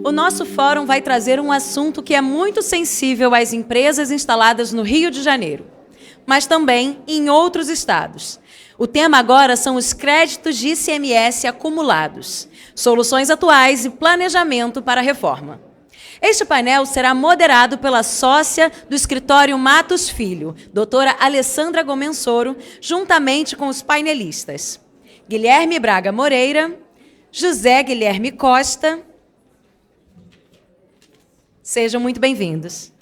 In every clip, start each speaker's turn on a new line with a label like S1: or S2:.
S1: O nosso fórum vai trazer um assunto que é muito sensível às empresas instaladas no Rio de Janeiro, mas também em outros estados. O tema agora são os créditos de ICMS acumulados, soluções atuais e planejamento para a reforma. Este painel será moderado pela sócia do escritório Matos Filho, doutora Alessandra Gomensoro, juntamente com os painelistas Guilherme Braga Moreira, José Guilherme Costa. Sejam muito bem-vindos.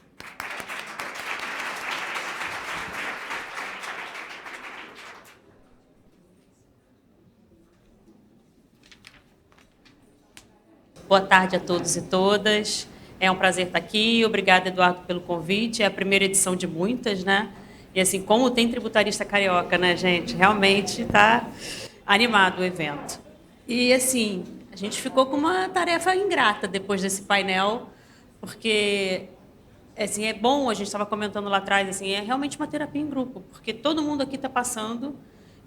S2: Boa tarde a todos e todas. É um prazer estar aqui. Obrigada, Eduardo, pelo convite. É a primeira edição de muitas, né? E assim, como tem tributarista carioca, né, gente? Realmente está animado o evento. E assim, a gente ficou com uma tarefa ingrata depois desse painel, porque assim, é bom, a gente estava comentando lá atrás, assim, é realmente uma terapia em grupo, porque todo mundo aqui está passando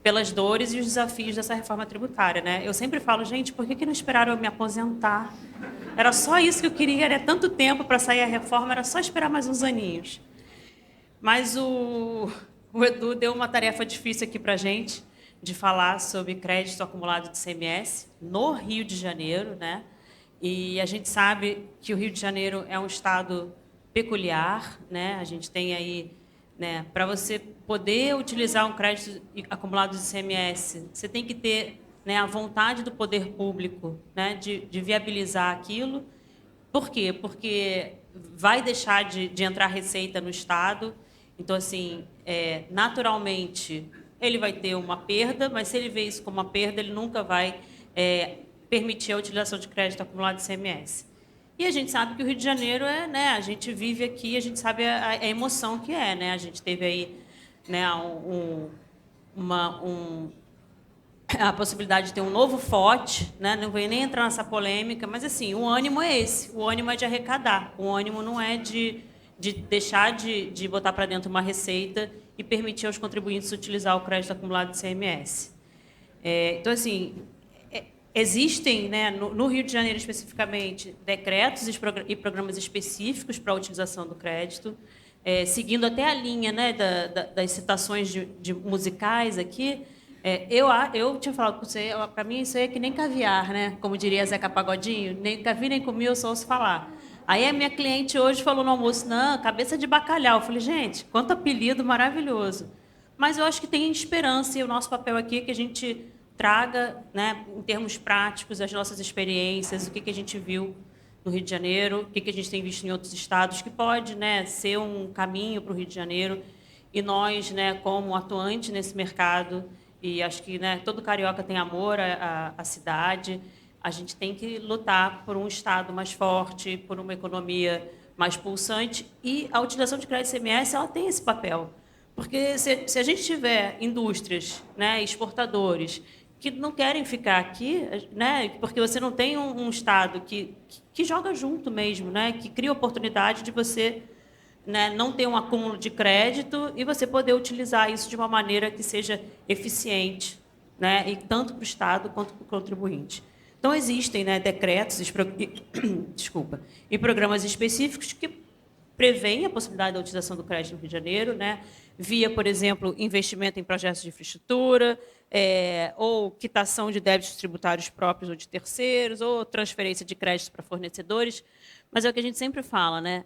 S2: pelas dores e os desafios dessa reforma tributária, né? Eu sempre falo, gente, por que não esperaram eu me aposentar? Era só isso que eu queria, era tanto tempo para sair a reforma, era só esperar mais uns aninhos. Mas o Edu deu uma tarefa difícil aqui para a gente, de falar sobre crédito acumulado de ICMS no Rio de Janeiro, né? E a gente sabe que o Rio de Janeiro é um estado peculiar, né? A gente tem aí, né, para você poder utilizar um crédito acumulado de ICMS, você tem que ter, né, a vontade do poder público, né, de viabilizar aquilo. Por quê? Porque vai deixar de entrar receita no Estado. Então, assim, naturalmente, ele vai ter uma perda, mas se ele vê isso como uma perda, ele nunca vai permitir a utilização de crédito acumulado de ICMS. E a gente sabe que o Rio de Janeiro né, a gente vive aqui, a gente sabe a emoção que é, né? A gente teve aí, né, a possibilidade de ter um novo FOT, né? Não vou nem entrar nessa polêmica, mas assim, o ânimo é esse, o ânimo é de arrecadar, o ânimo não é de deixar de botar para dentro uma receita e permitir aos contribuintes utilizar o crédito acumulado de ICMS. Então, assim, existem, né, no Rio de Janeiro especificamente, decretos e programas específicos para a utilização do crédito, seguindo até a linha, né, das citações de musicais aqui. Eu tinha falado com você, para mim isso aí é que nem caviar, né? Como diria Zeca Pagodinho, nem cavi nem comi, eu só ouço falar. Aí a minha cliente hoje falou no almoço, não, cabeça de bacalhau. Eu falei, gente, quanto apelido maravilhoso. Mas eu acho que tem esperança e o nosso papel aqui é que a gente traga, né, em termos práticos, as nossas experiências, o que a gente viu no Rio de Janeiro, o que a gente tem visto em outros estados, que pode, né, ser um caminho para o Rio de Janeiro. E nós, né, como atuante nesse mercado, e acho que, né, todo carioca tem amor à cidade, a gente tem que lutar por um Estado mais forte, por uma economia mais pulsante, e a utilização de crédito ICMS ela tem esse papel. Porque se a gente tiver indústrias, né, exportadores, que não querem ficar aqui, né, porque você não tem um Estado que joga junto mesmo, né, que cria oportunidade de você, né, não ter um acúmulo de crédito e você poder utilizar isso de uma maneira que seja eficiente, né, e tanto para o Estado quanto para o contribuinte. Então, existem, né, decretos desculpa, e programas específicos que prevêem a possibilidade da utilização do crédito no Rio de Janeiro, né, via, por exemplo, investimento em projetos de infraestrutura, ou quitação de débitos tributários próprios ou de terceiros, ou transferência de créditos para fornecedores. Mas é o que a gente sempre fala, né?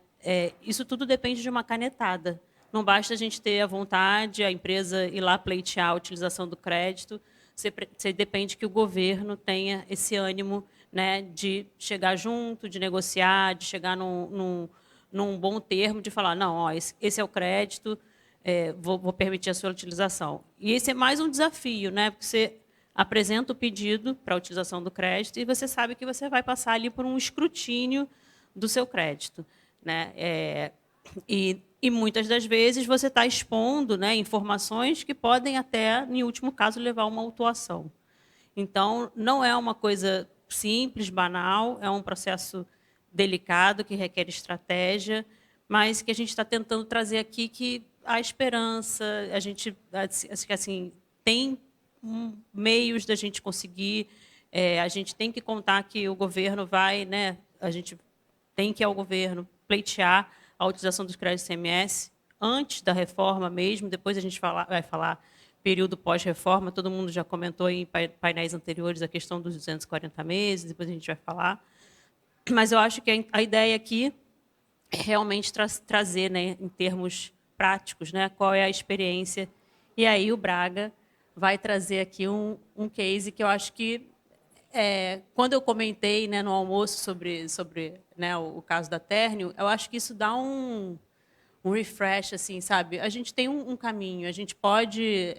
S2: Isso tudo depende de uma canetada. Não basta a gente ter a vontade, a empresa ir lá pleitear a utilização do crédito, você depende que o governo tenha esse ânimo, né, de chegar junto, de negociar, de chegar num bom termo, de falar, não, ó, esse é o crédito, vou permitir a sua utilização. E esse é mais um desafio, né, porque você apresenta o pedido para a utilização do crédito e você sabe que você vai passar ali por um escrutínio do seu crédito, né? E muitas das vezes você está expondo, né, informações que podem até, em último caso, levar a uma autuação. Então, não é uma coisa simples, banal, é um processo delicado que requer estratégia, mas que a gente está tentando trazer aqui que há esperança, a gente assim, tem meios da gente conseguir, a gente tem que contar que o governo vai, né, a gente tem que ir ao governo pleitear a utilização dos créditos ICMS antes da reforma mesmo, depois a gente vai falar período pós-reforma, todo mundo já comentou em painéis anteriores a questão dos 240 meses, depois a gente vai falar. Mas eu acho que a ideia aqui é realmente trazer, né, em termos práticos, né, qual é a experiência. E aí o Braga vai trazer aqui um case que eu acho que, quando eu comentei, né, no almoço sobre né, o caso da Térnio, eu acho que isso dá um refresh, assim, sabe? A gente tem um caminho, a gente pode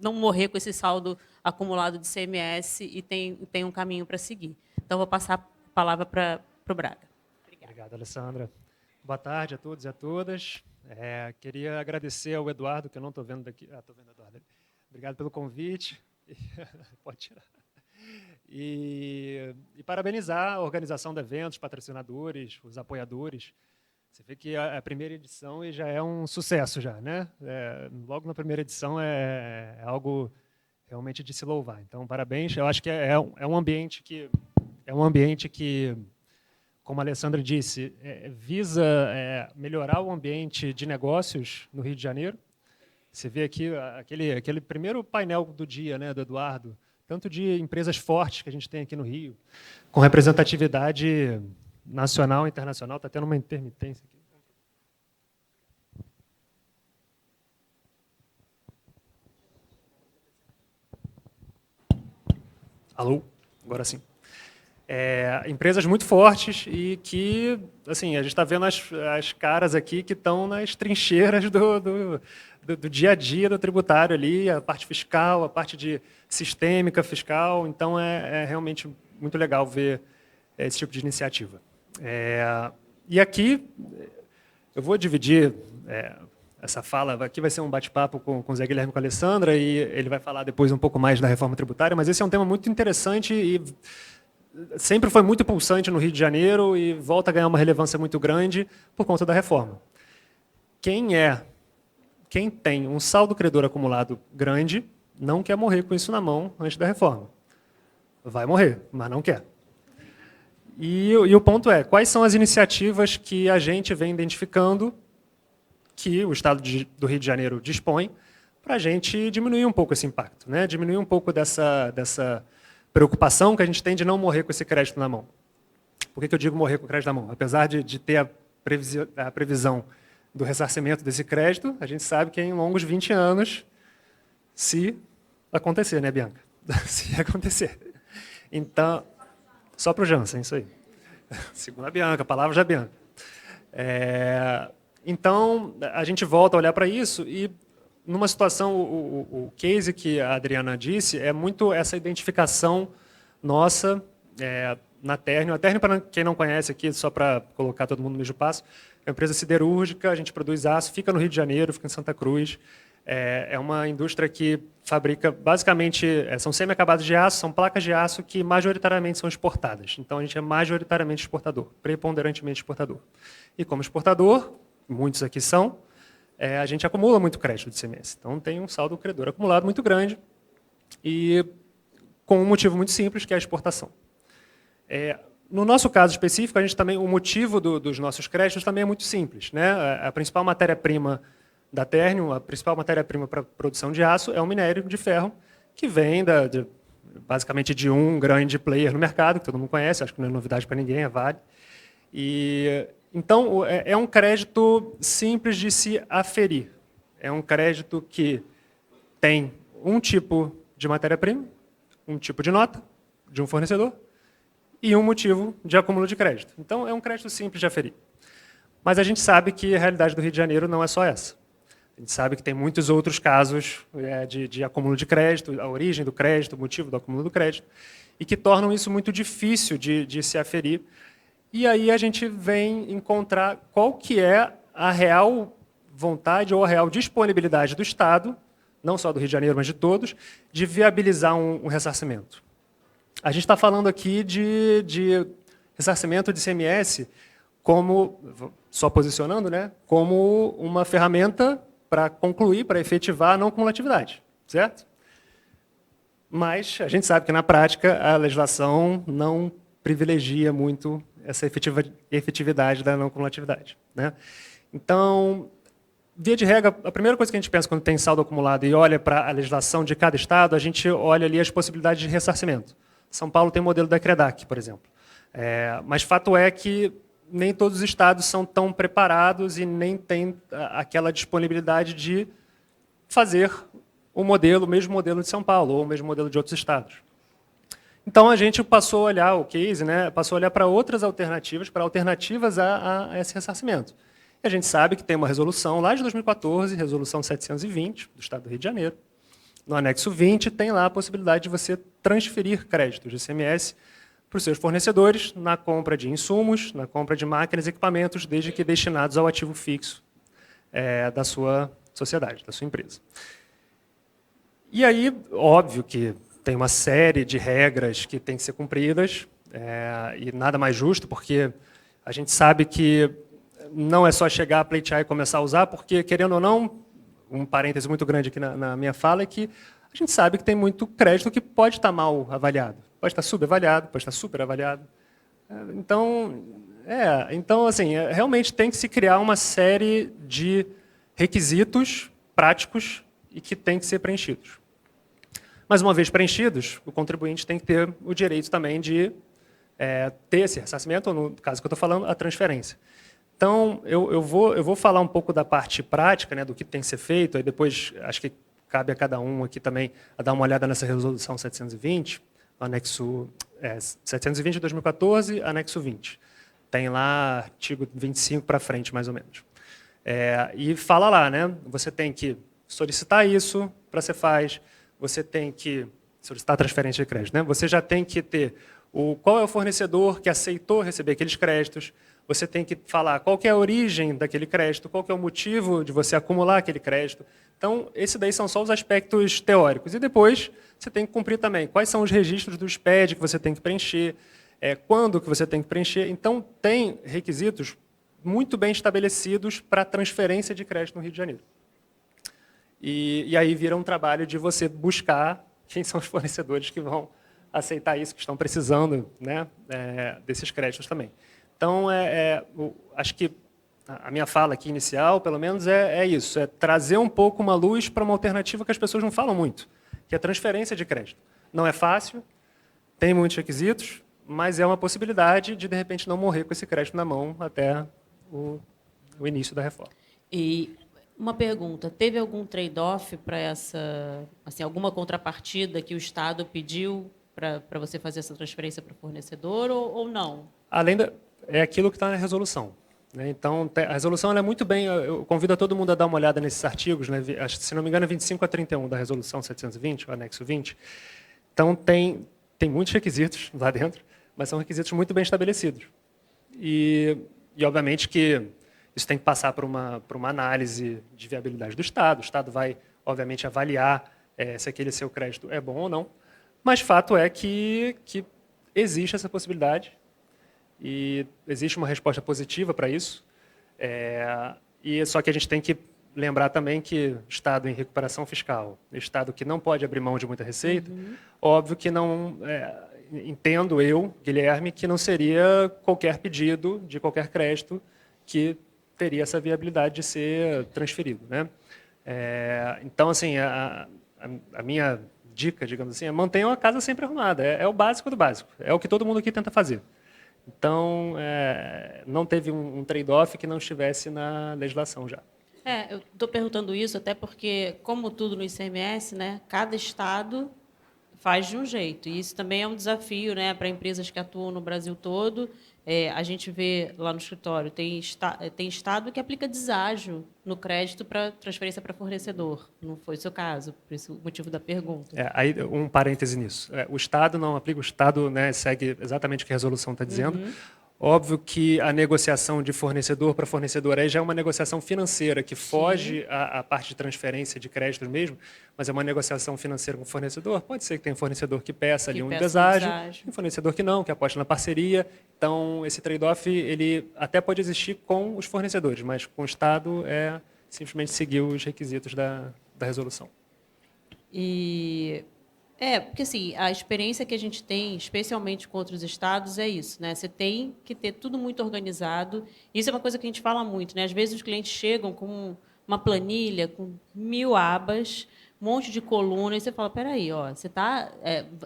S2: não morrer com esse saldo acumulado de CMS e tem um caminho para seguir. Então, vou passar a palavra para o Braga.
S3: Obrigado, Alessandra. Boa tarde a todos e a todas. Queria agradecer ao Eduardo, que eu não estou vendo daqui. Estou vendo o Eduardo. Obrigado pelo convite. Pode tirar. E parabenizar a organização do evento, os patrocinadores, os apoiadores. Você vê que a primeira edição já é um sucesso, já, né? Logo na primeira edição é algo realmente de se louvar. Então, parabéns. Eu acho que é um ambiente que, como a Alessandra disse, visa melhorar o ambiente de negócios no Rio de Janeiro. Você vê aqui aquele primeiro painel do dia, né, do Eduardo, tanto de empresas fortes que a gente tem aqui no Rio, com representatividade nacional e internacional. Está tendo uma intermitência aqui. Alô? Agora sim. Empresas muito fortes e que, assim, a gente está vendo as caras aqui que estão nas trincheiras do dia a dia do tributário ali, a parte fiscal, a parte de sistêmica fiscal. Então, é realmente muito legal ver esse tipo de iniciativa. E aqui, eu vou dividir essa fala, aqui vai ser um bate-papo com o Zé Guilherme e com a Alessandra, e ele vai falar depois um pouco mais da reforma tributária, mas esse é um tema muito interessante e sempre foi muito pulsante no Rio de Janeiro e volta a ganhar uma relevância muito grande por conta da reforma. Quem tem um saldo credor acumulado grande não quer morrer com isso na mão antes da reforma. Vai morrer, mas não quer. E o ponto é, quais são as iniciativas que a gente vem identificando que o Estado do Rio de Janeiro dispõe para a gente diminuir um pouco esse impacto, né? Diminuir um pouco dessa preocupação que a gente tem de não morrer com esse crédito na mão. Por que eu digo morrer com o crédito na mão? Apesar de ter a previsão do ressarcimento desse crédito, a gente sabe que é em longos 20 anos, se acontecer, né, Bianca? Se acontecer. Então, só para o Jansen, isso aí. Segundo a Bianca, a palavra já é Bianca. Então, a gente volta a olhar para isso e, numa situação, o case que a Adriana disse é muito essa identificação nossa na Térnio. A Térnio, para quem não conhece aqui, só para colocar todo mundo no mesmo passo, é uma empresa siderúrgica, a gente produz aço, fica no Rio de Janeiro, fica em Santa Cruz. É uma indústria que fabrica, basicamente, são semi-acabados de aço, são placas de aço que majoritariamente são exportadas. Então, a gente é majoritariamente exportador, preponderantemente exportador. E como exportador, muitos aqui são, a gente acumula muito crédito de ICMS. Então, tem um saldo credor acumulado muito grande e com um motivo muito simples, que é a exportação. No nosso caso específico, a gente também, o motivo dos nossos créditos também é muito simples, né? A principal matéria-prima da Térnio, a principal matéria-prima para a produção de aço é o minério de ferro, que vem basicamente de um grande player no mercado, que todo mundo conhece, acho que não é novidade para ninguém, a Vale. Então, é um crédito simples de se aferir. É um crédito que tem um tipo de matéria-prima, um tipo de nota de um fornecedor e um motivo de acúmulo de crédito. Então, é um crédito simples de aferir. Mas a gente sabe que a realidade do Rio de Janeiro não é só essa. A gente sabe que tem muitos outros casos de acúmulo de crédito, a origem do crédito, o motivo do acúmulo do crédito, e que tornam isso muito difícil de se aferir. E aí a gente vem encontrar qual que é a real vontade ou a real disponibilidade do Estado, não só do Rio de Janeiro, mas de todos, de viabilizar um ressarcimento. A gente está falando aqui de ressarcimento de ICMS como, só posicionando, né, como uma ferramenta para concluir, para efetivar a não cumulatividade, certo? Mas a gente sabe que, na prática, a legislação não privilegia muito essa efetividade da não cumulatividade, né? Então, via de regra, a primeira coisa que a gente pensa quando tem saldo acumulado e olha para a legislação de cada estado, a gente olha ali as possibilidades de ressarcimento. São Paulo tem o modelo da CREDAC, por exemplo. Mas fato é que nem todos os estados são tão preparados e nem têm aquela disponibilidade de fazer o mesmo modelo de São Paulo, ou o mesmo modelo de outros estados. Então, a gente passou a olhar o case, né, passou a olhar para outras alternativas, para alternativas a esse ressarcimento. E a gente sabe que tem uma resolução lá de 2014, resolução 720, do Estado do Rio de Janeiro. No anexo 20, tem lá a possibilidade de você transferir créditos de ICMS para os seus fornecedores na compra de insumos, na compra de máquinas e equipamentos, desde que destinados ao ativo fixo da sua sociedade, da sua empresa. E aí, óbvio que tem uma série de regras que têm que ser cumpridas, e nada mais justo, porque a gente sabe que não é só chegar a pleitear e começar a usar, porque, querendo ou não, um parêntese muito grande aqui na minha fala, é que a gente sabe que tem muito crédito que pode estar mal avaliado, pode estar subavaliado, pode estar superavaliado. Então, assim, realmente tem que se criar uma série de requisitos práticos e que têm que ser preenchidos. Mas, uma vez preenchidos, o contribuinte tem que ter o direito também de ter esse ressarcimento, ou, no caso que eu estou falando, a transferência. Então, eu vou falar um pouco da parte prática, né, do que tem que ser feito, aí depois acho que cabe a cada um aqui também a dar uma olhada nessa resolução 720, anexo 720 de 2014, anexo 20. Tem lá artigo 25 para frente, mais ou menos. E fala lá, né, você tem que solicitar isso para ser faz, você tem que solicitar a transferência de crédito, né? Você já tem que ter qual é o fornecedor que aceitou receber aqueles créditos, você tem que falar qual que é a origem daquele crédito, qual que é o motivo de você acumular aquele crédito. Então, esses daí são só os aspectos teóricos. E depois, você tem que cumprir também quais são os registros do SPED que você tem que preencher, quando que você tem que preencher. Então, tem requisitos muito bem estabelecidos para transferência de crédito no Rio de Janeiro. E aí vira um trabalho de você buscar quem são os fornecedores que vão aceitar isso, que estão precisando, né, desses créditos também. Então, acho que a minha fala aqui inicial, pelo menos, é isso, é trazer um pouco uma luz para uma alternativa que as pessoas não falam muito, que é a transferência de crédito. Não é fácil, tem muitos requisitos, mas é uma possibilidade de repente, não morrer com esse crédito na mão até o início da reforma.
S2: E uma pergunta, teve algum trade-off para essa, assim, alguma contrapartida que o Estado pediu para você fazer essa transferência para o fornecedor ou não?
S3: Além é aquilo que está na resolução, né? Então, a resolução ela é muito bem... Eu convido a todo mundo a dar uma olhada nesses artigos, né? Se não me engano, é 25 a 31 da resolução 720, o anexo 20. Então, tem muitos requisitos lá dentro, mas são requisitos muito bem estabelecidos. E obviamente, que isso tem que passar por uma análise de viabilidade do Estado. O Estado vai, obviamente, avaliar se aquele seu crédito é bom ou não. Mas fato é que existe essa possibilidade e existe uma resposta positiva para isso. Só que a gente tem que lembrar também que Estado em recuperação fiscal, Estado que não pode abrir mão de muita receita, óbvio que não... entendo eu, Guilherme, que não seria qualquer pedido de qualquer crédito que teria essa viabilidade de ser transferido, né? Então, assim, a minha dica, digamos assim, é mantenham a casa sempre arrumada. É o básico do básico. É o que todo mundo aqui tenta fazer. Então, não teve um trade-off que não estivesse na legislação já.
S2: Eu estou perguntando isso até porque, como tudo no ICMS, né, cada estado faz de um jeito. E isso também é um desafio, né, para empresas que atuam no Brasil todo. A gente vê lá no escritório, tem estado que aplica deságio no crédito para transferência para fornecedor. Não foi o seu caso, por isso o motivo da pergunta.
S3: Aí, um parêntese nisso. O Estado não aplica, o Estado, né, segue exatamente o que a resolução está dizendo. Óbvio que a negociação de fornecedor para fornecedor aí já é uma negociação financeira que foge à parte de transferência de créditos mesmo, mas é uma negociação financeira com o fornecedor. Pode ser que tenha um fornecedor que peça ali um deságio, um fornecedor que não, que aposta na parceria. Então, esse trade-off ele até pode existir com os fornecedores, mas com o Estado é simplesmente seguir os requisitos da resolução.
S2: E Porque assim, a experiência que a gente tem, especialmente com outros estados, é isso, né? Você tem que ter tudo muito organizado. Isso é uma coisa que a gente fala muito, né? Às vezes os clientes chegam com uma planilha com 1000 abas, um monte de colunas, e você fala, peraí, você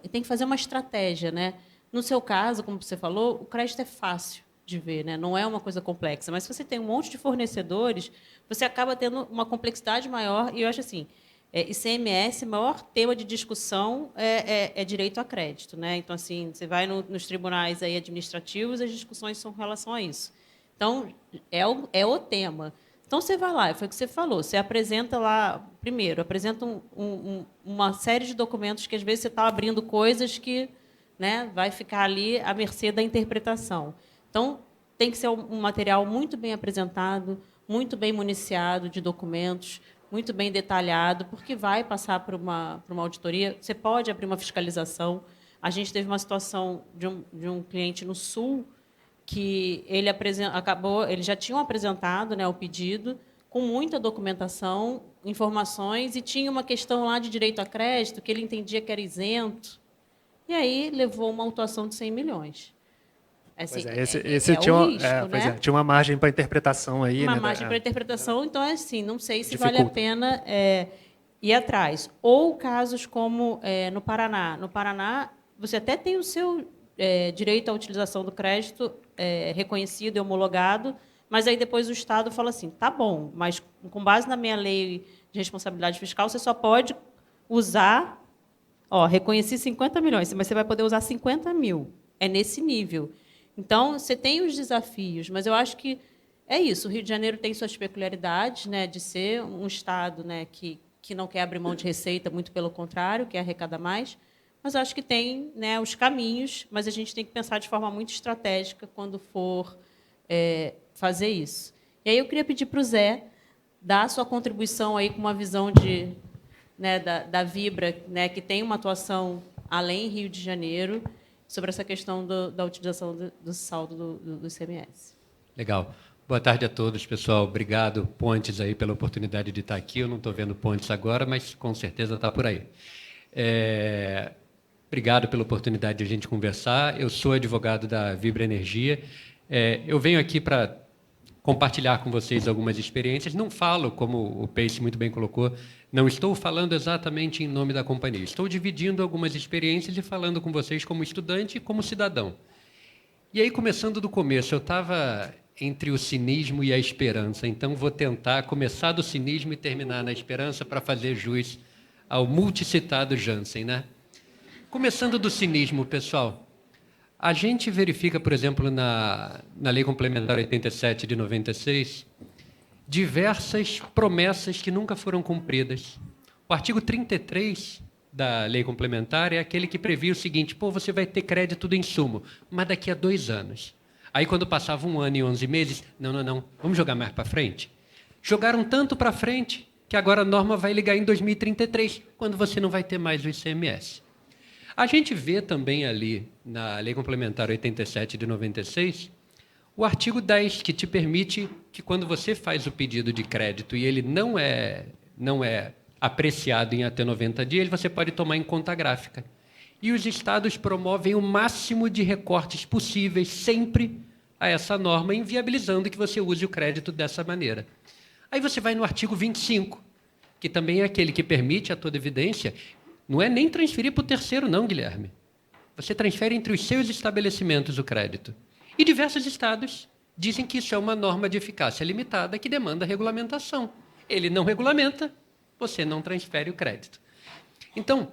S2: tem que fazer uma estratégia, né? No seu caso, como você falou, o crédito é fácil de ver, né? Não é uma coisa complexa. Mas se você tem um monte de fornecedores, você acaba tendo uma complexidade maior. E eu acho assim, ICMS, o maior tema de discussão é direito a crédito, né? Então, assim, você vai nos tribunais aí administrativos, as discussões são em relação a isso. Então, é o tema. Então, você vai lá, foi o que você falou, você apresenta lá, primeiro, apresenta uma série de documentos que, às vezes, você está abrindo coisas que, né, vai ficar ali à mercê da interpretação. Então, tem que ser um material muito bem apresentado, muito bem municiado de documentos, muito bem detalhado, porque vai passar por uma auditoria. Você pode abrir uma fiscalização. A gente teve uma situação de um cliente no Sul que ele já tinham apresentado, né, o pedido com muita documentação, informações, e tinha uma questão lá de direito a crédito que ele entendia que era isento. E aí levou uma autuação de 100 milhões. Assim,
S3: esse tinha,
S2: o risco, né?
S3: Tinha uma margem para interpretação aí.
S2: Uma
S3: né,
S2: margem para interpretação, então é assim, não sei se
S3: dificulta.
S2: vale a pena ir atrás. Ou casos como no Paraná. No Paraná, você até tem o seu direito à utilização do crédito reconhecido e homologado, mas aí depois o Estado fala assim, tá bom, mas com base na minha lei de responsabilidade fiscal, você só pode usar, reconheci 50 milhões, mas você vai poder usar 50 mil. É nesse nível. Então, você tem os desafios, mas eu acho que é isso. O Rio de Janeiro tem suas peculiaridades, né, de ser um estado, né, que não quer abrir mão de receita, muito pelo contrário, quer arrecadar mais. Mas acho que tem, né, os caminhos, mas a gente tem que pensar de forma muito estratégica quando for fazer isso. E aí eu queria pedir para o Zé dar a sua contribuição aí com uma visão da Vibra, né, que tem uma atuação além Rio de Janeiro, sobre essa questão da utilização do saldo do ICMS.
S4: Legal. Boa tarde a todos, pessoal. Obrigado, Pontes, aí, pela oportunidade de estar aqui. Eu não estou vendo Pontes agora, mas com certeza está por aí. Obrigado pela oportunidade de a gente conversar. Eu sou advogado da Vibra Energia. Eu venho aqui para compartilhar com vocês algumas experiências. Não falo, como o Pace muito bem colocou, não estou falando exatamente em nome da companhia. Estou dividindo algumas experiências e falando com vocês como estudante e como cidadão. E aí, começando do começo, eu estava entre o cinismo e a esperança, então vou tentar começar do cinismo e terminar na esperança para fazer jus ao multicitado Jansen, né? Começando do cinismo, pessoal, a gente verifica, por exemplo, na Lei Complementar 87 de 96, diversas promessas que nunca foram cumpridas. O artigo 33 da Lei Complementar é aquele que previa o seguinte, você vai ter crédito do insumo, mas daqui a 2 anos. Aí, quando passava 1 ano e 11 meses, não, vamos jogar mais para frente? Jogaram tanto para frente que agora a norma vai ligar em 2033, quando você não vai ter mais o ICMS. A gente vê também ali, na Lei Complementar 87 de 96, o artigo 10, que te permite que, quando você faz o pedido de crédito e ele não é apreciado em até 90 dias, você pode tomar em conta gráfica. E os estados promovem o máximo de recortes possíveis sempre a essa norma, inviabilizando que você use o crédito dessa maneira. Aí você vai no artigo 25, que também é aquele que permite, a toda evidência, não é nem transferir para o terceiro, não, Guilherme. Você transfere entre os seus estabelecimentos o crédito. E diversos estados dizem que isso é uma norma de eficácia limitada que demanda regulamentação. Ele não regulamenta, você não transfere o crédito. Então,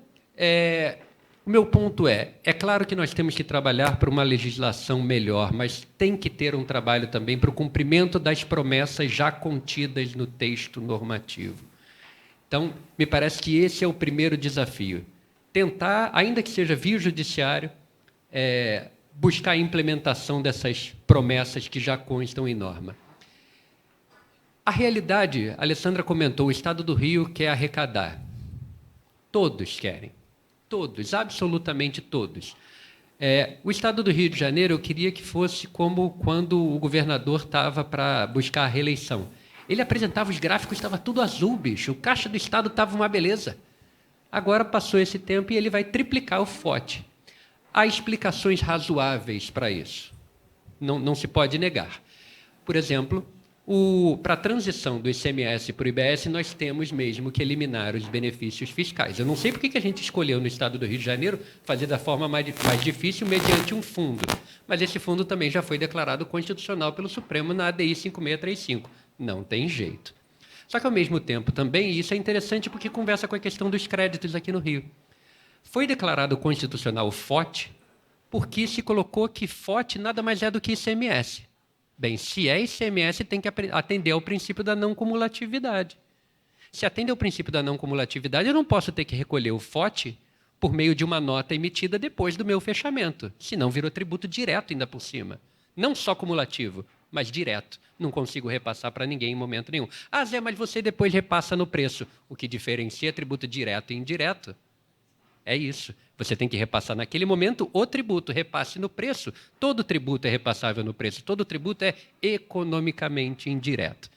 S4: o meu ponto é claro que nós temos que trabalhar para uma legislação melhor, mas tem que ter um trabalho também para o cumprimento das promessas já contidas no texto normativo. Então, me parece que esse é o primeiro desafio. Tentar, ainda que seja via judiciário, buscar a implementação dessas promessas que já constam em norma. A realidade, a Alessandra comentou, o Estado do Rio quer arrecadar. Todos querem. Todos, absolutamente todos. O Estado do Rio de Janeiro, eu queria que fosse como quando o governador estava para buscar a reeleição. Ele apresentava os gráficos, estava tudo azul, bicho. O caixa do Estado estava uma beleza. Agora passou esse tempo e ele vai triplicar o FOT. Há explicações razoáveis para isso. Não se pode negar. Por exemplo, para a transição do ICMS para o IBS, nós temos mesmo que eliminar os benefícios fiscais. Eu não sei por que a gente escolheu no estado do Rio de Janeiro fazer da forma mais difícil mediante um fundo, mas esse fundo também já foi declarado constitucional pelo Supremo na ADI 5635. Não tem jeito. Só que, ao mesmo tempo, também, e isso é interessante porque conversa com a questão dos créditos aqui no Rio. Foi declarado constitucional o FOT porque se colocou que FOT nada mais é do que ICMS. Bem, se é ICMS, tem que atender ao princípio da não cumulatividade. Se atende ao princípio da não cumulatividade, eu não posso ter que recolher o FOT por meio de uma nota emitida depois do meu fechamento, senão virou tributo direto ainda por cima. Não só cumulativo, mas direto. Não consigo repassar para ninguém em momento nenhum. Ah, Zé, mas você depois repassa no preço. O que diferencia tributo direto e indireto é isso. Você tem que repassar naquele momento o tributo, repasse no preço. Todo tributo é repassável no preço, todo tributo é economicamente indireto.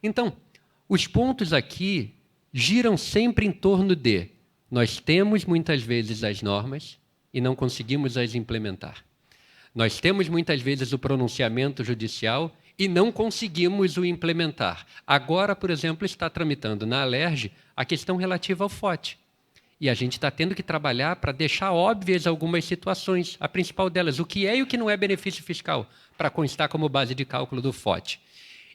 S4: Então, os pontos aqui giram sempre em torno de nós temos muitas vezes as normas e não conseguimos as implementar. Nós temos muitas vezes o pronunciamento judicial e não conseguimos o implementar. Agora, por exemplo, está tramitando na Alerj a questão relativa ao FOT. E a gente está tendo que trabalhar para deixar óbvias algumas situações. A principal delas, o que é e o que não é benefício fiscal, para constar como base de cálculo do FOT.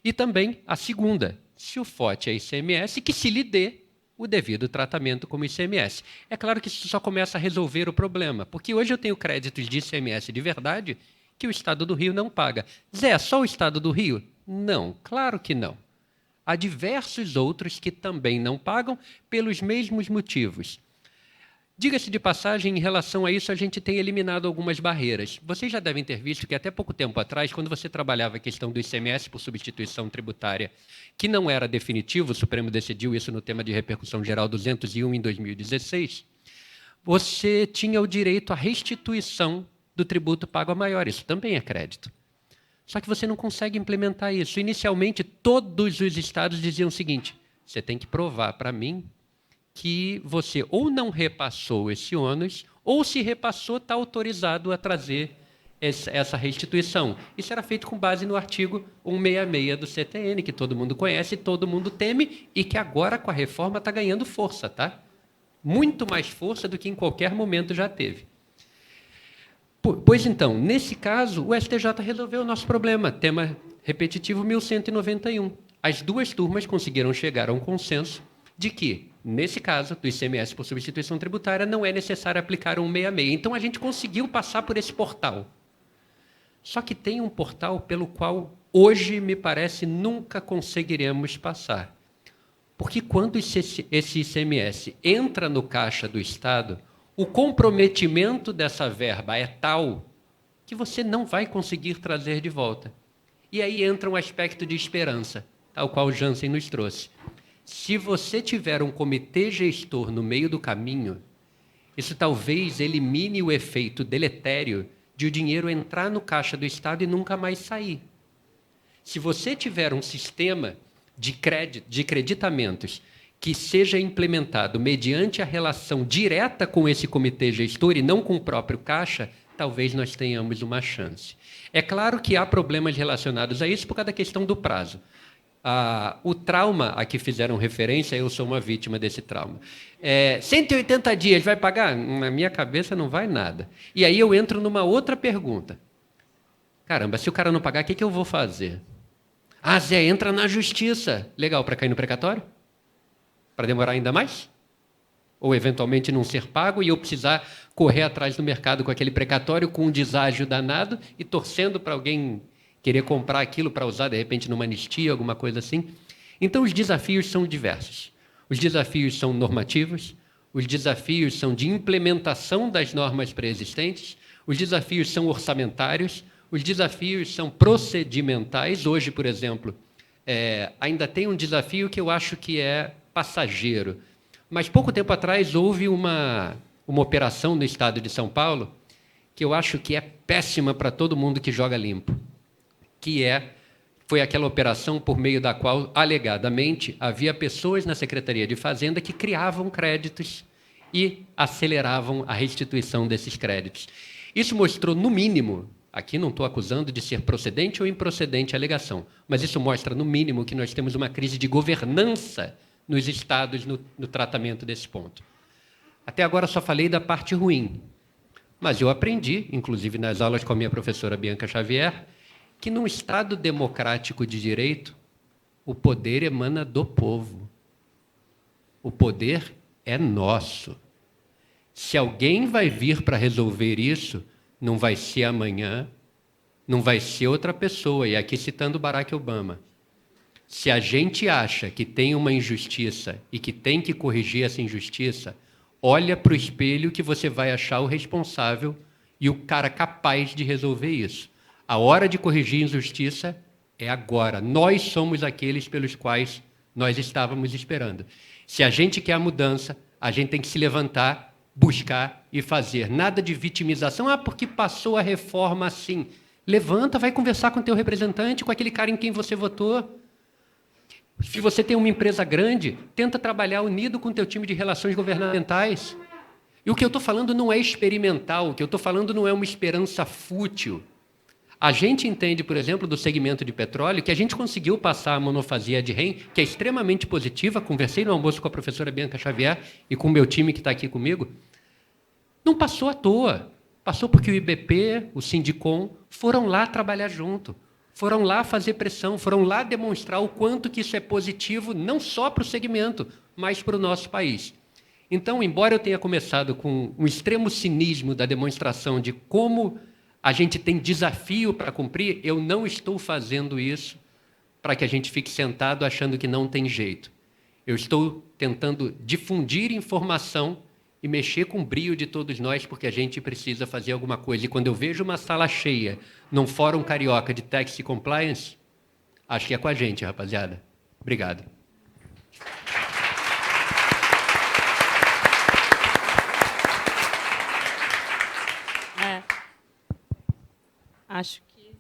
S4: E também a segunda, se o FOT é ICMS, que se lhe dê o devido tratamento como ICMS. É claro que isso só começa a resolver o problema, porque hoje eu tenho créditos de ICMS de verdade que o Estado do Rio não paga. Zé, só o Estado do Rio? Não, claro que não. Há diversos outros que também não pagam pelos mesmos motivos. Diga-se de passagem, em relação a isso, a gente tem eliminado algumas barreiras. Vocês já devem ter visto que até pouco tempo atrás, quando você trabalhava a questão do ICMS por substituição tributária, que não era definitivo, o Supremo decidiu isso no tema de repercussão geral 201 em 2016, você tinha o direito à restituição do tributo pago a maior. Isso também é crédito. Só que você não consegue implementar isso. Inicialmente, todos os estados diziam o seguinte: você tem que provar para mim que você ou não repassou esse ônus, ou se repassou, está autorizado a trazer essa restituição. Isso era feito com base no artigo 166 do CTN, que todo mundo conhece, todo mundo teme, e que agora, com a reforma, está ganhando força, tá? Muito mais força do que em qualquer momento já teve. Pois então, nesse caso, o STJ resolveu o nosso problema, tema repetitivo 1191. As duas turmas conseguiram chegar a um consenso de que, nesse caso, do ICMS por substituição tributária, não é necessário aplicar o 166. Então, a gente conseguiu passar por esse portal. Só que tem um portal pelo qual, hoje, me parece, nunca conseguiremos passar. Porque quando esse ICMS entra no caixa do Estado, o comprometimento dessa verba é tal que você não vai conseguir trazer de volta. E aí entra um aspecto de esperança, tal qual o Jansen nos trouxe. Se você tiver um comitê gestor no meio do caminho, isso talvez elimine o efeito deletério de o dinheiro entrar no caixa do Estado e nunca mais sair. Se você tiver um sistema de creditamentos que seja implementado mediante a relação direta com esse comitê gestor e não com o próprio caixa, talvez nós tenhamos uma chance. É claro que há problemas relacionados a isso por causa da questão do prazo. O trauma a que fizeram referência, eu sou uma vítima desse trauma. 180 dias, vai pagar? Na minha cabeça não vai nada. E aí eu entro numa outra pergunta. Caramba, se o cara não pagar, o que eu vou fazer? Ah, Zé, entra na justiça. Legal, para cair no precatório? Para demorar ainda mais? Ou eventualmente não ser pago e eu precisar correr atrás do mercado com aquele precatório com um deságio danado e torcendo para alguém querer comprar aquilo para usar, de repente, numa anistia, alguma coisa assim. Então, os desafios são diversos. Os desafios são normativos, os desafios são de implementação das normas pré-existentes, os desafios são orçamentários, os desafios são procedimentais. Hoje, por exemplo, ainda tem um desafio que eu acho que é passageiro. Mas, pouco tempo atrás, houve uma operação no estado de São Paulo que eu acho que é péssima para todo mundo que joga limpo. Foi aquela operação por meio da qual, alegadamente, havia pessoas na Secretaria de Fazenda que criavam créditos e aceleravam a restituição desses créditos. Isso mostrou, no mínimo, aqui não estou acusando de ser procedente ou improcedente a alegação, mas isso mostra, no mínimo, que nós temos uma crise de governança nos estados no tratamento desse ponto. Até agora só falei da parte ruim, mas eu aprendi, inclusive nas aulas com a minha professora Bianca Xavier, que num Estado democrático de direito, o poder emana do povo. O poder é nosso. Se alguém vai vir para resolver isso, não vai ser amanhã, não vai ser outra pessoa. E aqui citando Barack Obama. Se a gente acha que tem uma injustiça e que tem que corrigir essa injustiça, olha para o espelho que você vai achar o responsável e o cara capaz de resolver isso. A hora de corrigir injustiça é agora. Nós somos aqueles pelos quais nós estávamos esperando. Se a gente quer a mudança, a gente tem que se levantar, buscar e fazer. Nada de vitimização. Ah, porque passou a reforma assim. Levanta, vai conversar com o teu representante, com aquele cara em quem você votou. Se você tem uma empresa grande, tenta trabalhar unido com o teu time de relações governamentais. E o que eu estou falando não é experimental, o que eu estou falando não é uma esperança fútil. A gente entende, por exemplo, do segmento de petróleo, que a gente conseguiu passar a monofasia de REN, que é extremamente positiva. Conversei no almoço com a professora Bianca Xavier e com o meu time que está aqui comigo. Não passou à toa. Passou porque o IBP, o Sindicom, foram lá trabalhar junto. Foram lá fazer pressão, foram lá demonstrar o quanto que isso é positivo, não só para o segmento, mas para o nosso país. Então, embora eu tenha começado com um extremo cinismo da demonstração de como a gente tem desafio para cumprir, eu não estou fazendo isso para que a gente fique sentado achando que não tem jeito. Eu estou tentando difundir informação e mexer com o brio de todos nós, porque a gente precisa fazer alguma coisa. E quando eu vejo uma sala cheia num fórum carioca de Tax Compliance, acho que é com a gente, rapaziada. Obrigado.
S2: Acho que...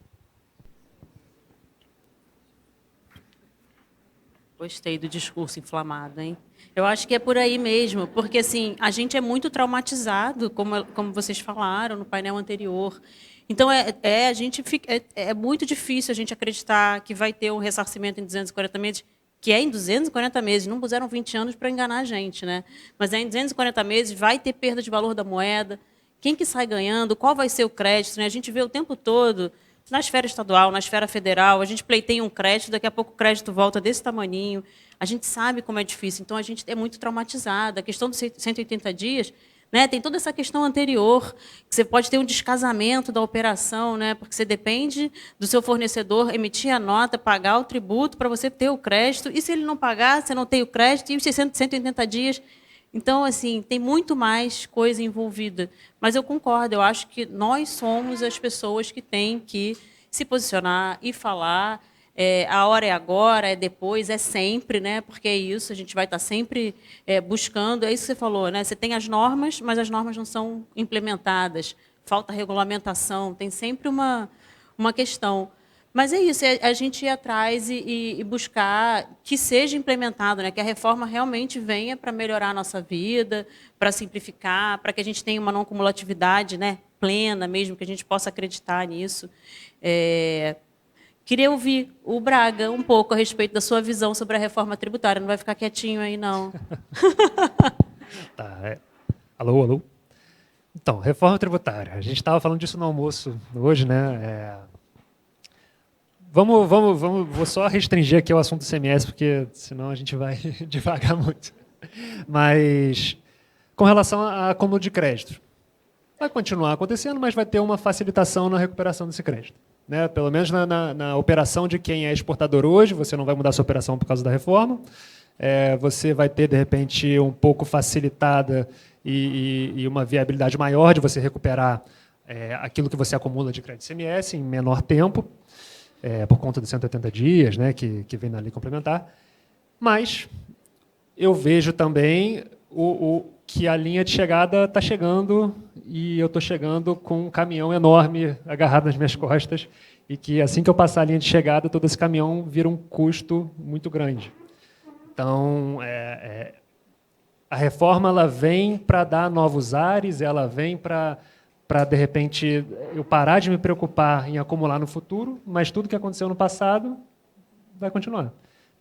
S2: Gostei do discurso inflamado, hein? Eu acho que é por aí mesmo, porque assim, a gente é muito traumatizado, como vocês falaram no painel anterior. Então, é muito difícil a gente acreditar que vai ter um ressarcimento em 240 meses, que é em 240 meses, não puseram 20 anos para enganar a gente, né? Mas é em 240 meses, vai ter perda de valor da moeda. Quem que sai ganhando? Qual vai ser o crédito? Né? A gente vê o tempo todo, na esfera estadual, na esfera federal, a gente pleiteia um crédito, daqui a pouco o crédito volta desse tamaninho. A gente sabe como é difícil, então a gente é muito traumatizada. A questão dos 180 dias, né, tem toda essa questão anterior, que você pode ter um descasamento da operação, né, porque você depende do seu fornecedor emitir a nota, pagar o tributo para você ter o crédito, e se ele não pagar, você não tem o crédito, e os 180 dias... Então, assim, tem muito mais coisa envolvida. Mas eu concordo, eu acho que nós somos as pessoas que têm que se posicionar e falar. A hora é agora, é depois, é sempre, né? Porque é isso, a gente vai estar sempre buscando. É isso que você falou, né? Você tem as normas, mas as normas não são implementadas. Falta regulamentação, tem sempre uma questão. Mas é isso, a gente ir atrás e buscar que seja implementado, né? Que a reforma realmente venha para melhorar a nossa vida, para simplificar, para que a gente tenha uma não cumulatividade, né, plena mesmo, que a gente possa acreditar nisso. Queria ouvir o Braga um pouco a respeito da sua visão sobre a reforma tributária. Não vai ficar quietinho aí, não.
S3: Tá, Alô, alô? Então, reforma tributária. A gente estava falando disso no almoço hoje, né? Vou só restringir aqui o assunto do ICMS, porque senão a gente vai devagar muito. Mas, com relação a acúmulo de crédito, vai continuar acontecendo, mas vai ter uma facilitação na recuperação desse crédito. Né? Pelo menos na operação de quem é exportador hoje, você não vai mudar a sua operação por causa da reforma. Você vai ter, de repente, um pouco facilitada e uma viabilidade maior de você recuperar aquilo que você acumula de crédito ICMS em menor tempo, por conta dos 180 dias, né, que vem na lei complementar. Mas eu vejo também que a linha de chegada está chegando e eu estou chegando com um caminhão enorme agarrado nas minhas costas e que, assim que eu passar a linha de chegada, todo esse caminhão vira um custo muito grande. Então, A reforma ela vem para dar novos ares, ela vem para, de repente, eu parar de me preocupar em acumular no futuro, mas tudo que aconteceu no passado vai continuar.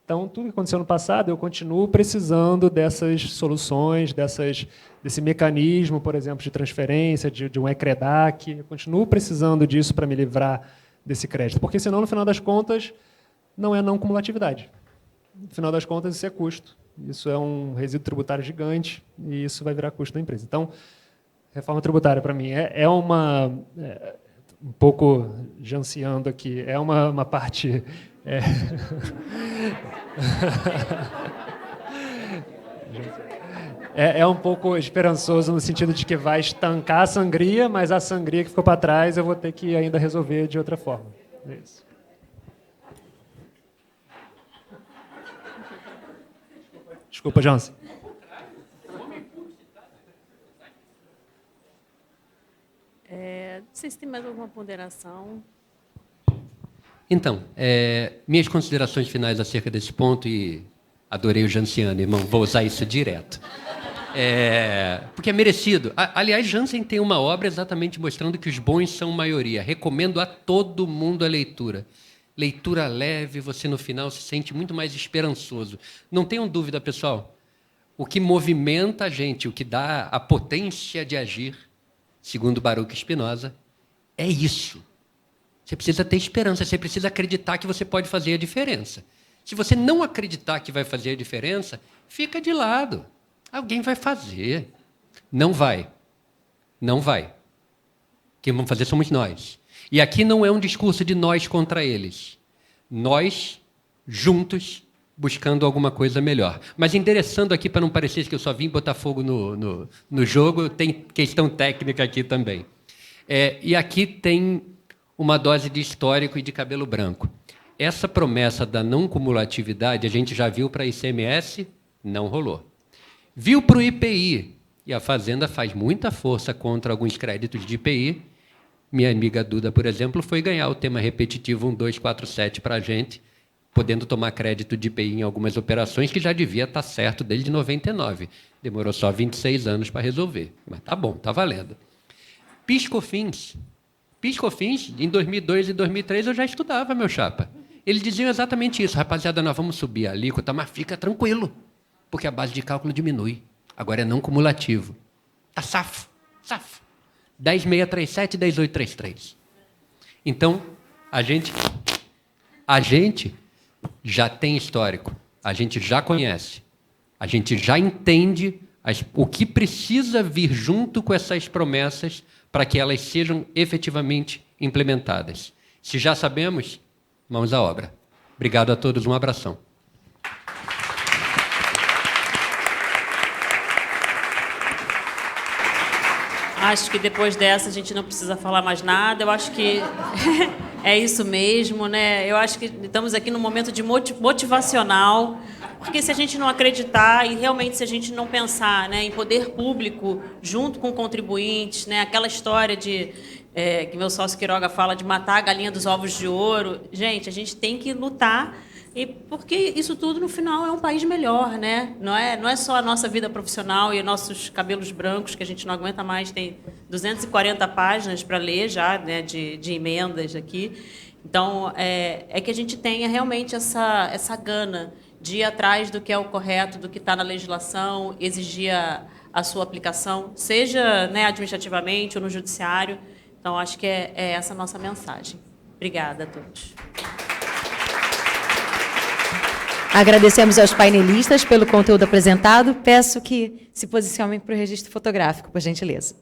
S3: Então, tudo que aconteceu no passado, eu continuo precisando dessas soluções, desse mecanismo, por exemplo, de transferência, de um ECREDAC. Eu continuo precisando disso para me livrar desse crédito, porque senão, no final das contas, não é não cumulatividade. No final das contas, isso é custo. Isso é um resíduo tributário gigante e isso vai virar custo da empresa. Então, reforma tributária, para mim, é uma... um pouco janseando aqui, é uma parte... É um pouco esperançoso no sentido de que vai estancar a sangria, mas a sangria que ficou para trás eu vou ter que ainda resolver de outra forma. É isso. Desculpa, Jansen.
S2: Não sei se tem mais alguma ponderação.
S4: Então, minhas considerações finais acerca desse ponto, e adorei o Jansiano, irmão, vou usar isso direto. Porque é merecido. Aliás, Jansen tem uma obra exatamente mostrando que os bons são maioria. Recomendo a todo mundo a leitura. Leitura leve, você no final se sente muito mais esperançoso. Não tenham dúvida, pessoal, o que movimenta a gente, o que dá a potência de agir, segundo Baruch Spinoza, é isso. Você precisa ter esperança, você precisa acreditar que você pode fazer a diferença. Se você não acreditar que vai fazer a diferença, fica de lado. Alguém vai fazer. Não vai. Não vai. Quem vamos fazer somos nós. E aqui não é um discurso de nós contra eles. Nós, juntos, buscando alguma coisa melhor. Mas endereçando aqui, para não parecer que eu só vim botar fogo no jogo, tem questão técnica aqui também. E aqui tem uma dose de histórico e de cabelo branco. Essa promessa da não cumulatividade, a gente já viu para a ICMS, não rolou. Viu para o IPI, e a Fazenda faz muita força contra alguns créditos de IPI. Minha amiga Duda, por exemplo, foi ganhar o tema repetitivo 1247 para a gente, podendo tomar crédito de IPI em algumas operações que já devia estar certo desde 99. Demorou só 26 anos para resolver. Mas tá bom, tá valendo. PIS/COFINS, em 2002 e 2003, eu já estudava, meu chapa. Eles diziam exatamente isso. Rapaziada, nós vamos subir a alíquota, mas fica tranquilo, porque a base de cálculo diminui. Agora é não cumulativo. Tá safo. 10.637 e 10.833. Então, a gente já tem histórico, a gente já conhece, a gente já entende o que precisa vir junto com essas promessas para que elas sejam efetivamente implementadas. Se já sabemos, mãos à obra. Obrigado a todos, um abração.
S2: Acho que depois dessa a gente não precisa falar mais nada. Eu acho que é isso mesmo, né? Eu acho que estamos aqui num momento de motivacional, porque se a gente não acreditar e realmente se a gente não pensar, né, em poder público junto com contribuintes, né, aquela história de que meu sócio Quiroga fala de matar a galinha dos ovos de ouro, gente, a gente tem que lutar. E porque isso tudo, no final, é um país melhor, né? Não é só a nossa vida profissional e nossos cabelos brancos, que a gente não aguenta mais, tem 240 páginas para ler já, né, de emendas aqui. Então, é que a gente tenha realmente essa gana de ir atrás do que é o correto, do que está na legislação, exigir a sua aplicação, seja, né, administrativamente ou no judiciário. Então, acho que é essa a nossa mensagem. Obrigada a todos.
S1: Agradecemos aos painelistas pelo conteúdo apresentado. Peço que se posicionem para o registro fotográfico, por gentileza.